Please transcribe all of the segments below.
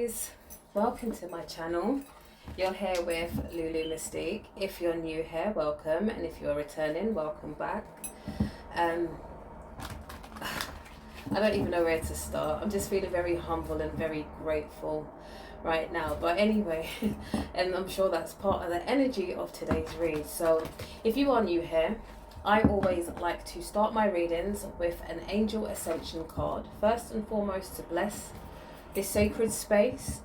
guys, welcome to my channel. You're here with Lulu Mystique. If you're new here, welcome, and if you're returning, welcome back. I don't even know where to start. I'm just feeling very humble and very grateful right now, but anyway, and I'm sure that's part of the energy of today's read. So if you are new here, I always like to start my readings with an angel ascension card, first and foremost to bless this sacred space,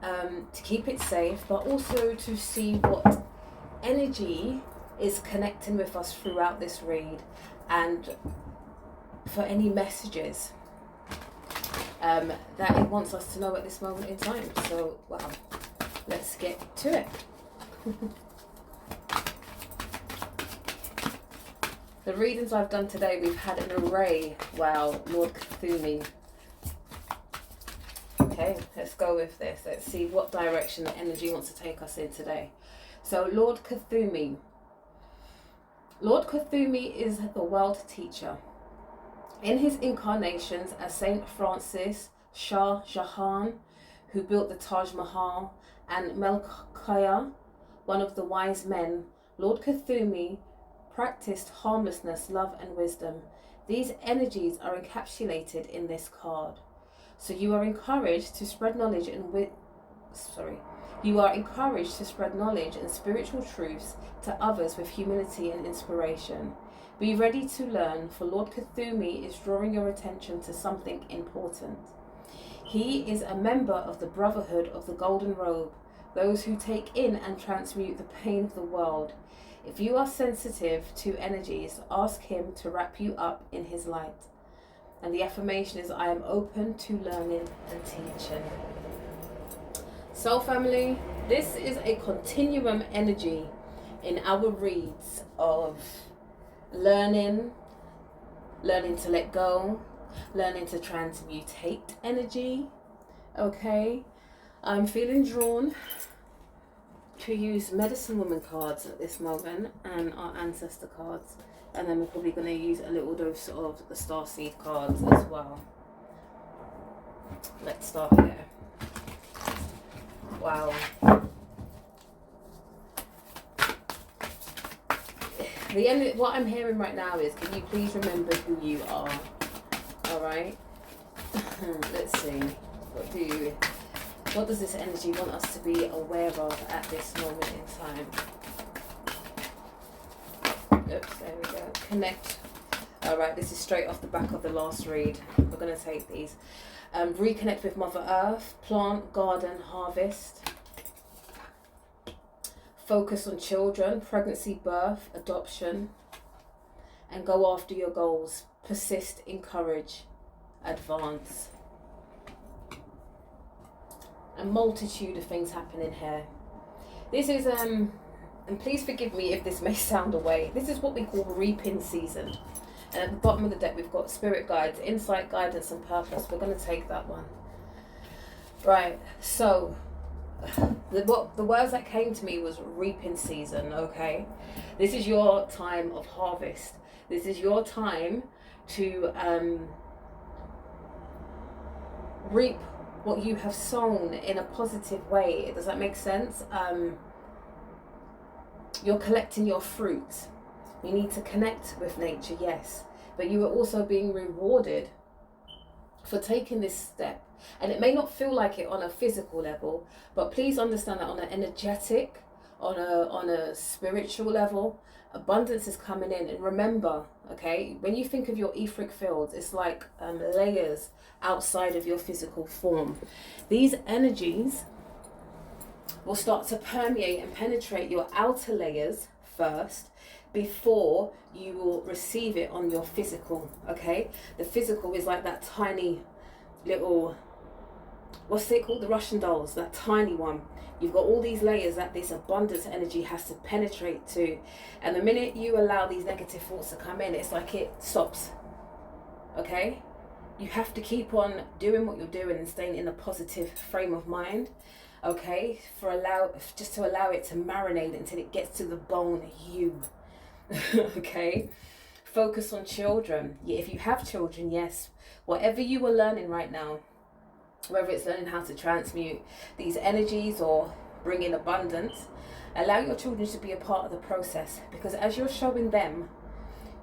to keep it safe, but also to see what energy is connecting with us throughout this read, and for any messages that it wants us to know at this moment in time. So, wow, let's get to it. The readings I've done today, we've had an array. Wow, Lord Cthulhu. Okay, let's go with this. Let's see what direction the energy wants to take us in today. So, Lord Cthulhu. Lord Cthulhu is the world teacher. In his incarnations as Saint Francis, Shah Jahan, who built the Taj Mahal, and Melchiah, one of the wise men, Lord Cthulhu practiced harmlessness, love, and wisdom. These energies are encapsulated in this card. So you are encouraged to spread knowledge and spiritual truths to others with humility and inspiration. Be ready to learn, for Lord Cthulhu is drawing your attention to something important. He is a member of the Brotherhood of the Golden Robe, those who take in and transmute the pain of the world. If you are sensitive to energies, ask him to wrap you up in his light. And the affirmation is, I am open to learning and teaching. So family, this is a continuum energy in our reads of learning to let go, learning to transmutate energy. Okay, I'm feeling drawn to use medicine woman cards at this moment and our ancestor cards, and then we're probably going to use a little dose of the starseed cards as well. Let's start here. Wow. What I'm hearing right now is, can you please remember who you are? Alright? Let's see. What does this energy want us to be aware of at this moment in time? Oops, there we go. Connect. Alright, this is straight off the back of the last read. We're going to take these. Reconnect with Mother Earth. Plant, garden, harvest. Focus on children, pregnancy, birth, adoption. And go after your goals. Persist, encourage, advance. A multitude of things happening here. This is, and please forgive me if this may sound away, this is what we call reaping season. And at the bottom of the deck we've got spirit guides, insight, guidance, and purpose. We're going to take that one. Right, so the words that came to me was reaping season, okay? This is your time of harvest. This is your time to reap what you have sown in a positive way. Does that make sense? You're collecting your fruit. You need to connect with nature, yes, but you are also being rewarded for taking this step. And it may not feel like it on a physical level, but please understand that on an energetic, on a spiritual level, abundance is coming in. And remember, okay, when you think of your etheric fields, it's like layers outside of your physical form. These energies will start to permeate and penetrate your outer layers first, before you will receive it on your physical, okay? The physical is like that tiny little, what's it called? The Russian dolls, that tiny one. You've got all these layers that this abundance energy has to penetrate to. And the minute you allow these negative thoughts to come in, it's like it stops, okay? You have to keep on doing what you're doing and staying in a positive frame of mind, okay? Just to allow it to marinate until it gets to the bone you. Okay, focus on children. If you have children, yes, whatever you are learning right now, whether it's learning how to transmute these energies or bring in abundance. Allow your children to be a part of the process, because as you're showing them,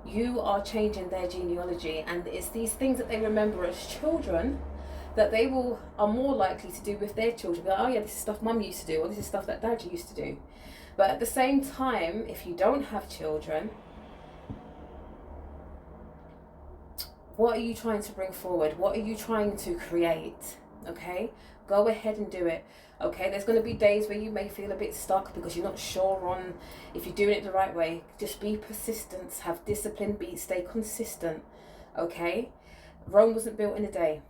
you are changing their genealogy, and it's these things that they remember as children that they are more likely to do with their children. Be like, oh yeah, this is stuff mum used to do, or this is stuff that dad used to do. But at the same time, if you don't have children, what are you trying to bring forward? What are you trying to create? Okay, go ahead and do it. Okay, there's going to be days where you may feel a bit stuck because you're not sure on if you're doing it the right way. Just be persistent, have discipline, stay consistent. Okay, Rome wasn't built in a day.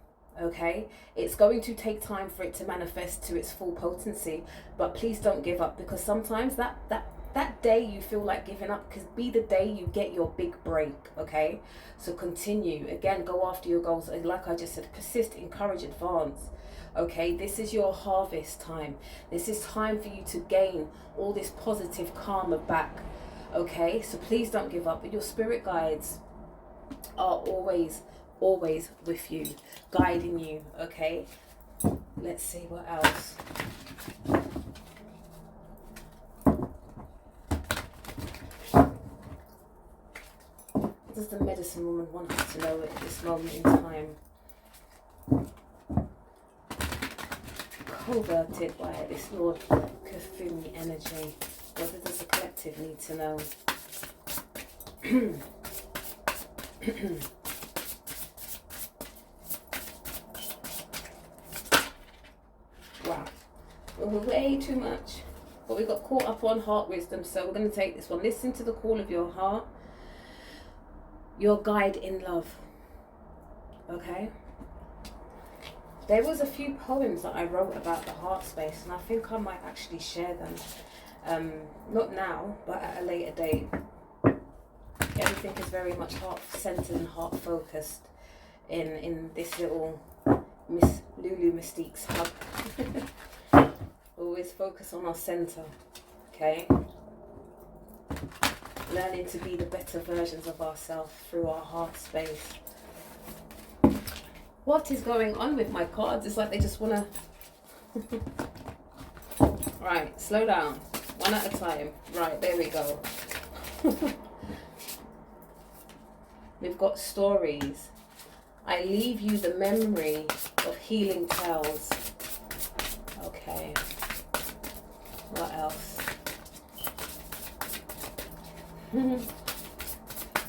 Okay, it's going to take time for it to manifest to its full potency, but please don't give up, because sometimes that day you feel like giving up could be the day you get your big break. Okay, so continue. Again, go after your goals. Like I just said, persist, encourage, advance. Okay, this is your harvest time. This is time for you to gain all this positive karma back. Okay, so please don't give up. But your spirit guides are always with you, guiding you. Okay, let's see what else. What does the medicine woman want us to know at this moment in time? Coverted by this Lord Kafumi energy. What does the collective need to know? Wow, way too much. But we got caught up on heart wisdom, so we're going to take this one. Listen to the call of your heart, your guide in love. Okay? There was a few poems that I wrote about the heart space, and I think I might actually share them. Not now, but at a later date. Everything is very much heart-centered and heart-focused in this little Miss Lulu Mystique's hub. Always focus on our center, okay? Learning to be the better versions of ourselves through our heart space. What is going on with my cards? It's like they just want to... Right, slow down. One at a time. Right, there we go. We've got stories. I leave you the memory of healing tales. Okay. What else?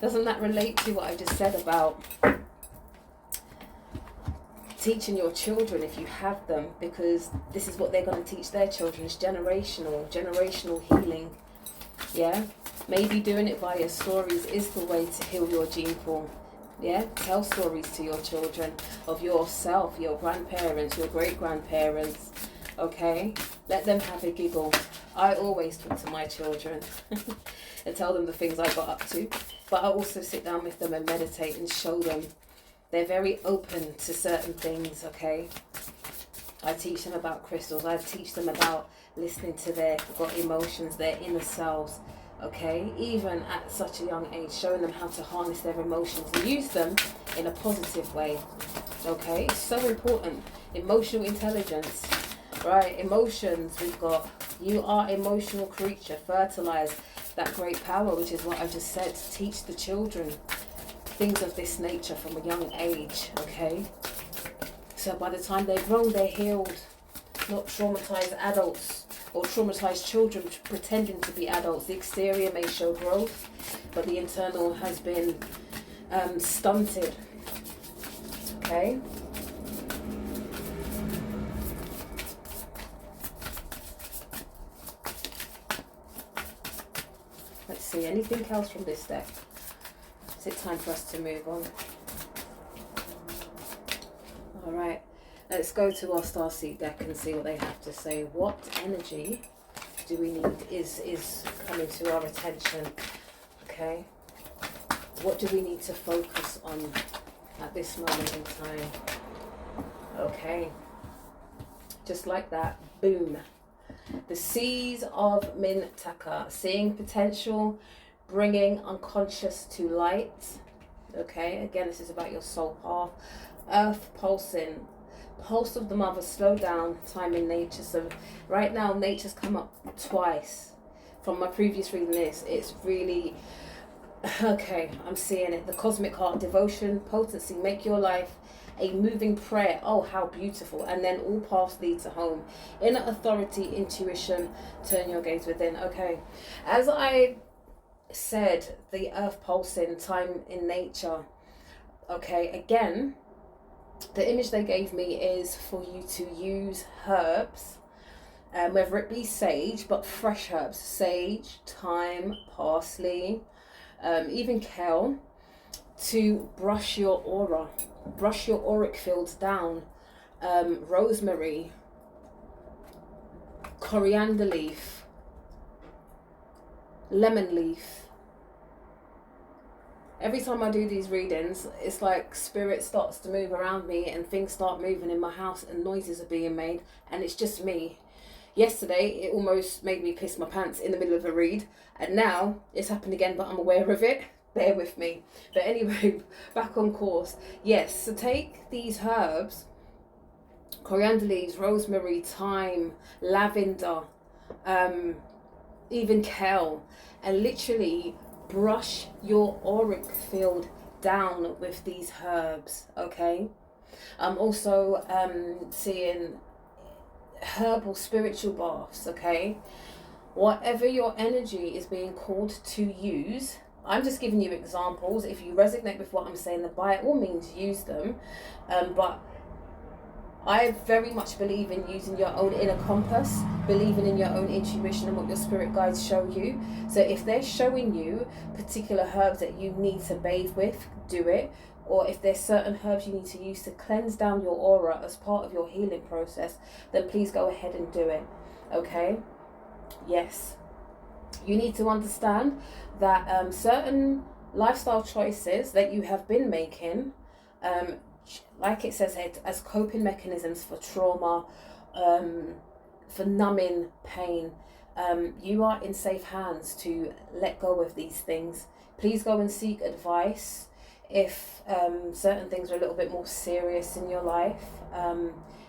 Doesn't that relate to what I just said about teaching your children if you have them? Because this is what they're going to teach their children. It's generational healing. Yeah? Maybe doing it via stories is the way to heal your gene pool. Yeah? Tell stories to your children of yourself, your grandparents, your great-grandparents. Okay? Let them have a giggle. I always talk to my children and tell them the things I got up to. But I also sit down with them and meditate and show them. They're very open to certain things, okay? I teach them about crystals. I teach them about listening to their gut emotions, their inner selves, okay? Even at such a young age, showing them how to harness their emotions and use them in a positive way, okay? It's so important. Emotional intelligence, right? Emotions, we've got, you are emotional creature, fertilize that great power, which is what I just said. Teach the children things of this nature from a young age, okay? So by the time they're grown, they're healed, not traumatized adults or traumatized children pretending to be adults. The exterior may show growth, but the internal has been stunted, okay? Let's see, anything else from this deck? Is it time for us to move on? All right, let's go to our Starseed deck and see what they have to say. What energy do we need is coming to our attention, okay? What do we need to focus on at this moment in time? Okay, just like that, boom. The Seas of Mintaka, seeing potential, bringing unconscious to light. Okay, again, this is about your soul path. Earth pulsing, Pulse of the Mother, slow down, time in nature. So right now, nature's come up twice from my previous reading. It's really, okay, I'm seeing it. The Cosmic Heart, devotion, potency, make your life a moving prayer. Oh, how beautiful. And then all paths lead to home. Inner authority, intuition, turn your gaze within. Okay, as I said, the earth pulsing, time in nature. Okay, again, the image they gave me is for you to use herbs, whether it be sage, but fresh herbs, sage, thyme, parsley, even kale, to brush your aura, brush your auric fields down. Rosemary, coriander leaf, lemon leaf. Every time I do these readings, it's like spirit starts to move around me and things start moving in my house and noises are being made, and it's just me. Yesterday, it almost made me piss my pants in the middle of a read, and now it's happened again, but I'm aware of it. Bear with me. But anyway, back on course. Yes, so take these herbs, coriander leaves, rosemary, thyme, lavender, even kale, and literally brush your auric field down with these herbs. Okay, I'm also seeing herbal spiritual baths. Okay, whatever your energy is being called to use, I'm just giving you examples. If you resonate with what I'm saying, then by all means use them, but I very much believe in using your own inner compass, believing in your own intuition and what your spirit guides show you. So if they're showing you particular herbs that you need to bathe with, do it. Or if there's certain herbs you need to use to cleanse down your aura as part of your healing process, then please go ahead and do it. Okay? Yes. You need to understand that certain lifestyle choices that you have been making, like it says here, as coping mechanisms for trauma, for numbing pain, you are in safe hands to let go of these things. Please go and seek advice if certain things are a little bit more serious in your life,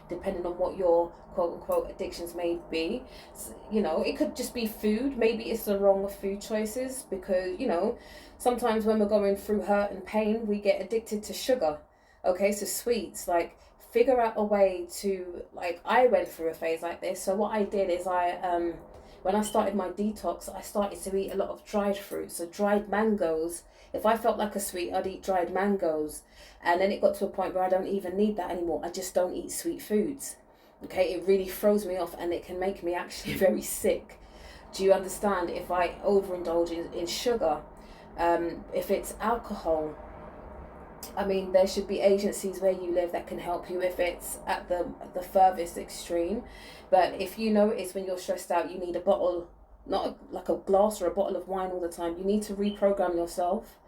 depending on what your quote-unquote addictions may be. So, you know, it could just be food. Maybe it's the wrong food choices, because, you know, sometimes when we're going through hurt and pain, we get addicted to sugar. Okay, so sweets, like, figure out a way to, like, I went through a phase like this. So what I did is when I started my detox, I started to eat a lot of dried fruits, so dried mangoes. If I felt like a sweet, I'd eat dried mangoes. And then it got to a point where I don't even need that anymore. I just don't eat sweet foods. Okay, it really throws me off and it can make me actually very sick. Do you understand? If I overindulge in sugar, if it's alcohol, I mean, there should be agencies where you live that can help you if it's at the furthest extreme. But if you notice when you're stressed out, you need a bottle, not like a glass or a bottle of wine all the time. You need to reprogram yourself.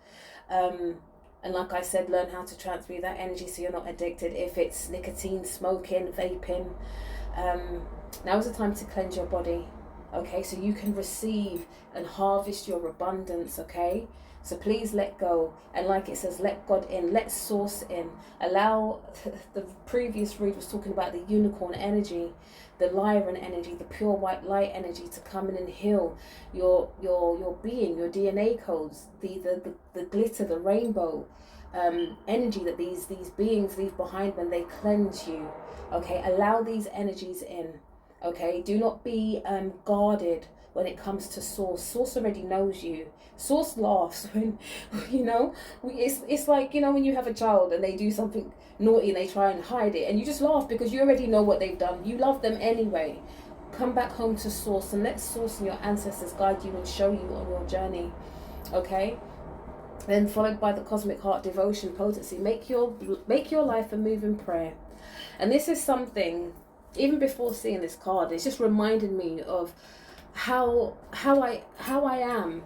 And like I said, learn how to transmute that energy so you're not addicted. If it's nicotine, smoking, vaping, now is the time to cleanse your body. Okay, so you can receive and harvest your abundance. Okay, so please let go. And like it says, let God in, let source in. Allow, the previous read was talking about the unicorn energy, the Lyran energy, the pure white light energy to come in and heal your being, your DNA codes, the glitter, the rainbow energy that these beings leave behind when they cleanse you. Okay, allow these energies in. Okay, do not be guarded when it comes to Source. Source already knows you. Source laughs when, you know, it's like, you know, when you have a child and they do something naughty and they try and hide it, and you just laugh because you already know what they've done. You love them anyway. Come back home to Source and let Source and your ancestors guide you and show you on your journey. Okay? Then followed by the Cosmic Heart, devotion, potency. Make your life a moving prayer. And this is something, even before seeing this card, it's just reminded me of how I am.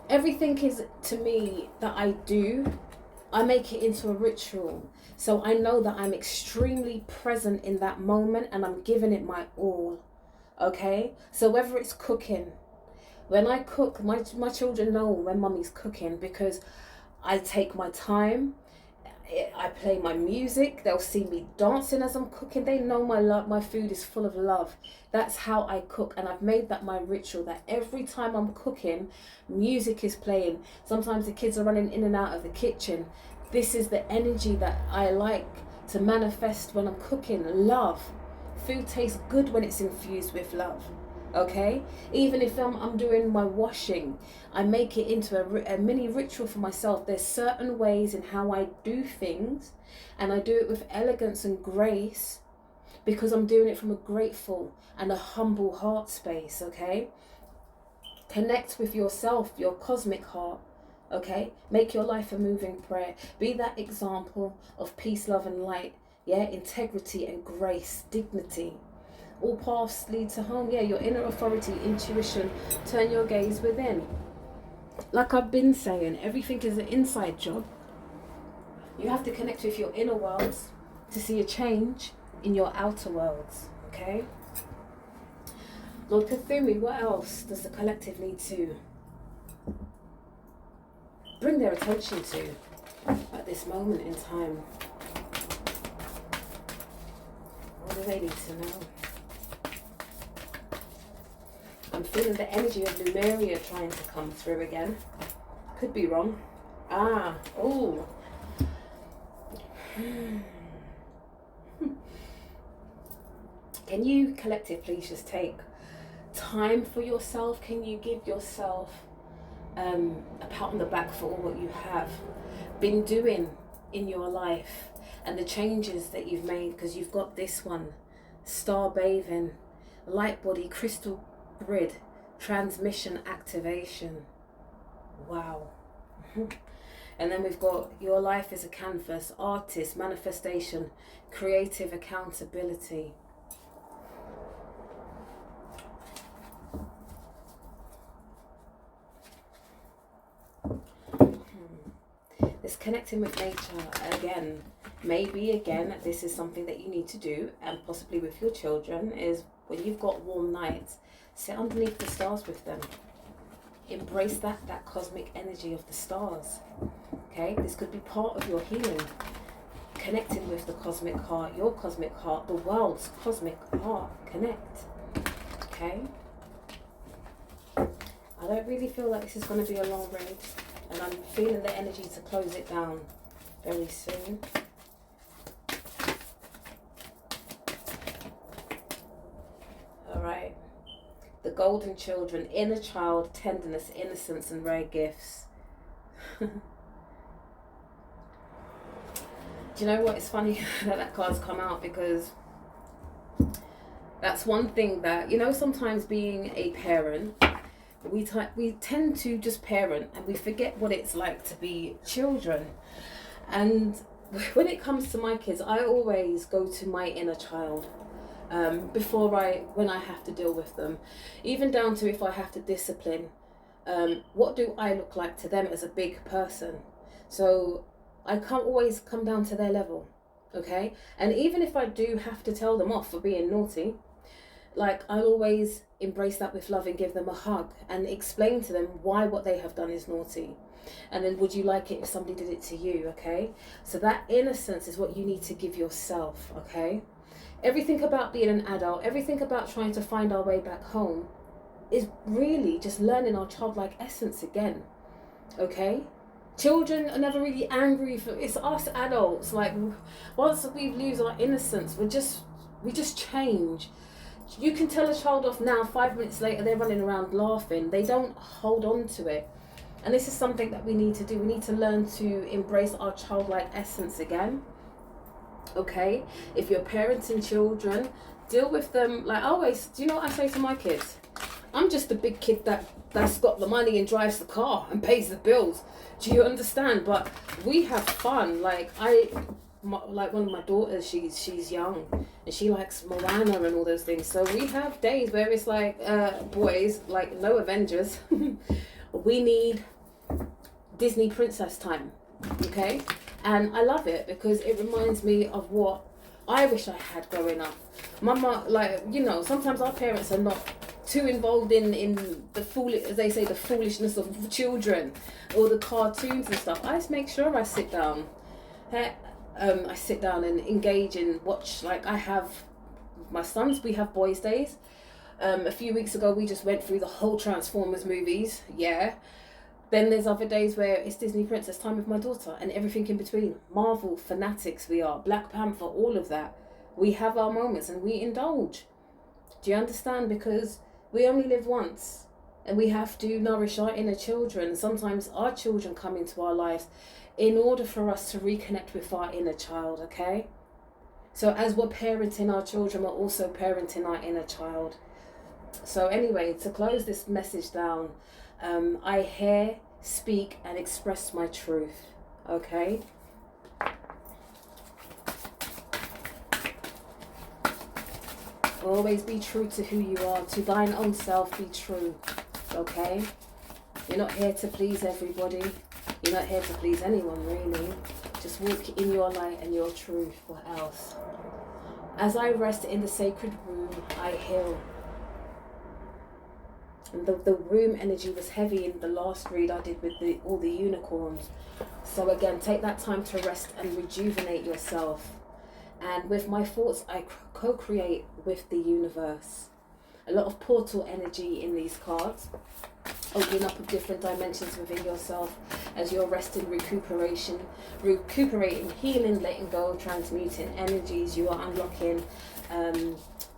Everything is, to me, that I do, I make it into a ritual. So I know that I'm extremely present in that moment and I'm giving it my all. Okay? So whether it's cooking, when I cook, my children know when mummy's cooking because I take my time. I play my music. They'll see me dancing as I'm cooking. They know my food is full of love. That's how I cook, and I've made that my ritual, that every time I'm cooking, music is playing. Sometimes the kids are running in and out of the kitchen. This is the energy that I like to manifest when I'm cooking. Love. Food tastes good when it's infused with love. Okay, even if I'm doing my washing, I make it into a mini ritual for myself. There's certain ways in how I do things, and I do it with elegance and grace, because I'm doing it from a grateful and a humble heart space. Okay, connect with yourself, your cosmic heart. Okay, make your life a moving prayer. Be that example of peace, love and light. Yeah, integrity and grace, dignity. All paths lead to home. Yeah, your inner authority, intuition. Turn your gaze within. Like I've been saying, everything is an inside job. You have to connect with your inner worlds to see a change in your outer worlds. Okay? Lord Cthulhu, what else does the collective need to bring their attention to at this moment in time? What do they need to know? I'm feeling the energy of Lumeria trying to come through again. Could be wrong. Oh. Can you, collective, please just take time for yourself? Can you give yourself a pat on the back for all what you have been doing in your life and the changes that you've made? Because you've got this one, star bathing, light body, crystal grid, transmission activation. Wow. And then we've got your life is a canvas, artist, manifestation, creative accountability. This connecting with nature again. Maybe again this is something that you need to do, and possibly with your children, is when you've got warm nights, sit underneath the stars with them. Embrace that cosmic energy of the stars. Okay, this could be part of your healing. Connecting with the cosmic heart, your cosmic heart, the world's cosmic heart. Connect. Okay. I don't really feel like this is going to be a long read, and I'm feeling the energy to close it down very soon. Alright. The golden children, inner child, tenderness, innocence and rare gifts. Do you know what? It's funny that card's come out, because that's one thing that, you know, sometimes being a parent, we tend to just parent and we forget what it's like to be children. And when it comes to my kids, I always go to my inner child when I have to deal with them, even down to if I have to discipline. What do I look like to them as a big person? So I can't always come down to their level, okay? And even if I do have to tell them off for being naughty, like, I'll always embrace that with love and give them a hug and explain to them why what they have done is naughty. And then, would you like it if somebody did it to you, okay? So that innocence is what you need to give yourself, okay? Everything about being an adult, everything about trying to find our way back home is really just learning our childlike essence again, okay? Children are never really angry it's us adults. Like, once we lose our innocence, we just change. You can tell a child off now, 5 minutes later they're running around laughing. They don't hold on to it. And this is something that we need to do. We need to learn to embrace our childlike essence again. Okay? If you're parenting children, deal with them like always. Do you know what I say to my kids? I'm just a big kid that's got the money and drives the car and pays the bills. Do you understand? But we have fun. Like one of my daughters, she's young and she likes Moana and all those things. So we have days where it's like, boys, like no Avengers. We need Disney princess time, okay? And I love it because it reminds me of what I wish I had growing up. Mama, like, you know, sometimes our parents are not too involved in the as they say, the foolishness of children or the cartoons and stuff. I just make sure I sit down I sit down and engage and watch. Like, I have my sons, we have boys' days. A few weeks ago, we just went through the whole Transformers movies. Yeah. Then there's other days where it's Disney Princess time with my daughter and everything in between. Marvel fanatics we are. Black Panther, all of that. We have our moments and we indulge. Do you understand? Because we only live once and we have to nourish our inner children. Sometimes our children come into our lives in order for us to reconnect with our inner child, okay? So as we're parenting our children, we're also parenting our inner child. So anyway, to close this message down, I hear, speak, and express my truth, okay? Always be true to who you are. To thine own self be true, okay? You're not here to please everybody. You're not here to please anyone, really. Just walk in your light and your truth. What else? As I rest in the sacred room, I heal. And the room energy was heavy in the last read I did with all the unicorns. So again, take that time to rest and rejuvenate yourself. And with my thoughts, I co-create with the universe. A lot of portal energy in these cards. Opening up of different dimensions within yourself as you're resting, recuperating, healing, letting go, transmuting energies. You are unlocking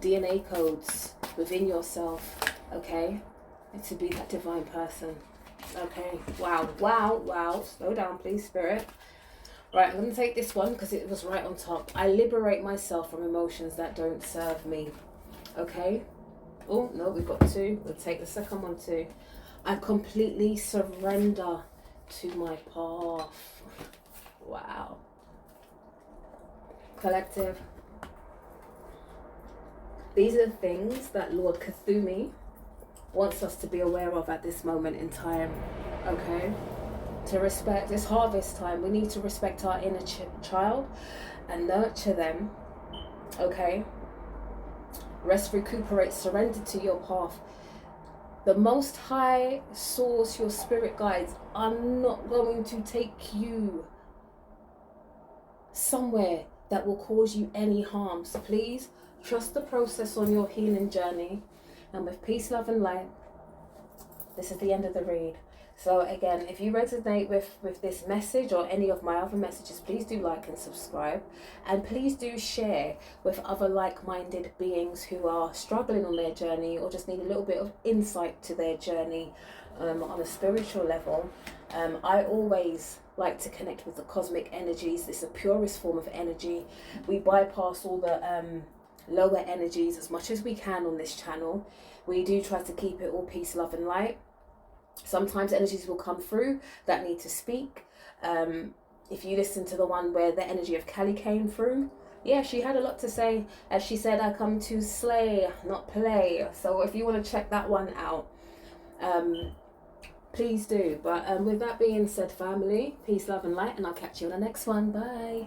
DNA codes within yourself, okay? And to be that divine person. Okay, wow. Slow down, please, Spirit. Right, I'm going to take this one because it was right on top. I liberate myself from emotions that don't serve me. Okay? Oh, no, we've got two. We'll take the second one too. I completely surrender to my path. Wow. Collective. These are the things that Lord Cthulhu wants us to be aware of at this moment in time. Okay? To respect, it's harvest time. We need to respect our inner child and nurture them. Okay? Rest, recuperate, surrender to your path. The Most High Source, your spirit guides, are not going to take you somewhere that will cause you any harm. So please trust the process on your healing journey. And with peace, love, and light, this is the end of the read. So again, if you resonate with this message or any of my other messages, please do like and subscribe. And please do share with other like-minded beings who are struggling on their journey or just need a little bit of insight to their journey on a spiritual level. I always like to connect with the cosmic energies. It's the purest form of energy. We bypass all the lower energies as much as we can on this channel. We do try to keep it all peace, love, and light. Sometimes energies will come through that need to speak. If you listen to the one where the energy of Kali came through, yeah, she had a lot to say. As she said, I come to slay, not play. So if you want to check that one out, please do. But with that being said, family, peace, love, and light, and I'll catch you on the next one. Bye.